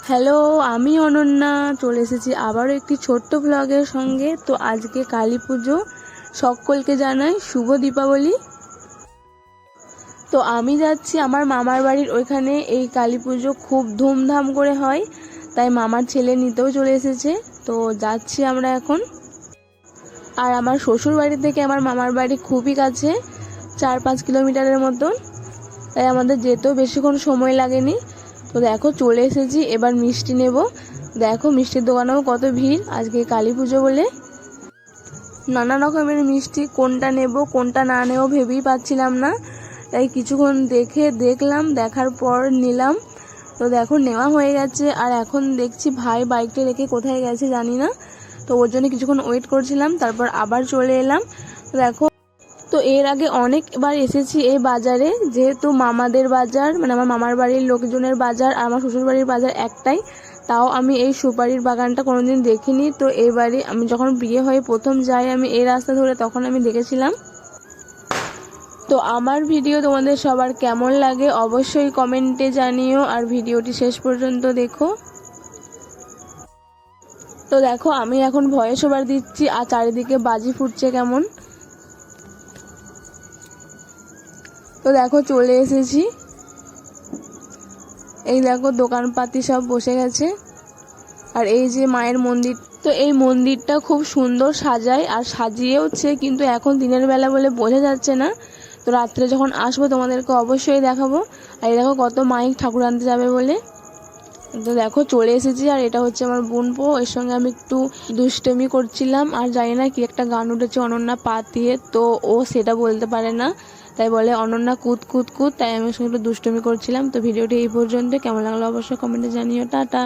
Hello, আমি অনন্যা চলে এসেছি আবারও একটি ছোট্ট ব্লগের সঙ্গে। তো আজকে কালী পুজো, সকলকে জানাই শুভ দীপাবলি। তো আমি যাচ্ছি আমার মামার বাড়ির ওইখানে। এই কালী পুজো খুব ধুমধাম করে হয়, তাই মামার ছেলে নিতেও চলে এসেছে। তো যাচ্ছি আমরা এখন। আর আমার শ্বশুর বাড়ি থেকে আমার মামার বাড়ি খুবই কাছে, 4-5 কিলোমিটারের মতন, তাই আমাদের যেতেও বেশিক্ষণ সময় লাগেনি। তো দেখো চলে এসেছি, এবার মিষ্টি নেব। দেখো মিষ্টির দোকানেও কত ভিড় আজকে কালী পুজো বলে। নানা রকমের মিষ্টি, কোনটা নেব কোনটা না নেব ভেবেই পাচ্ছিলাম না, তাই কিছুক্ষণ দেখলাম, দেখার পর নিলাম। তো দেখো নেওয়া হয়ে গেছে। আর এখন দেখছি ভাই বাইকটা রেখে কোথায় গেছে জানি না, তো ওর জন্য কিছুক্ষণ ওয়েট করছিলাম, তারপর আবার চলে এলাম। তো দেখো, তো এর আগে অনেকবার এসেছি এই বাজারে, যেহেতু মামাদের বাজার মানে আমার মামার বাড়ির লোকজনের বাজার আর আমার শ্বশুর বাড়ির বাজার একটাই, তাও আমি এই সুপারির বাগানটা কোনোদিন দেখিনি। তো এবারে আমি যখন বিয়ে হয়ে প্রথম যাই আমি এই রাস্তা ধরে, তখন আমি দেখেছিলাম। তো আমার ভিডিও তোমাদের সবার কেমন লাগে অবশ্যই কমেন্টে জানিও, আর ভিডিওটি শেষ পর্যন্ত দেখো। তো দেখো আমি এখন ভয়েস ওভার দিচ্ছি আর চারিদিকে বাজি ফুটছে কেমন। তো দেখো চলে এসেছি, এই দেখো দোকানপাতি সব বসে গেছে। আর এই যে মায়ের মন্দির, তো এই মন্দিরটা খুব সুন্দর সাজায় আর সাজিয়েওছে, কিন্তু এখন দিনের বেলা বলে বোঝা যাচ্ছে না। তো রাত্রে যখন আসবো তোমাদেরকে অবশ্যই দেখাবো। আর এই দেখো কত মাইক ঠাকুর আনতে যাবে বলে। তো দেখো চলে এসেছি, আর এটা হচ্ছে আমার বোনপো, এর সঙ্গে আমি একটু দুষ্টমি করছিলাম। আর জানি না কি একটা গান উঠেছে অনন্যা পা দিয়ে, তো ও সেটা বলতে পারে না, তাই বলে অনন্যা কুদ কুদ কুদ, তাই আমি ওর সঙ্গে একটু দুষ্টমি করছিলাম। তো ভিডিওটি এই পর্যন্ত, কেমন লাগলো অবশ্যই কমেন্টে জানিও। টাটা।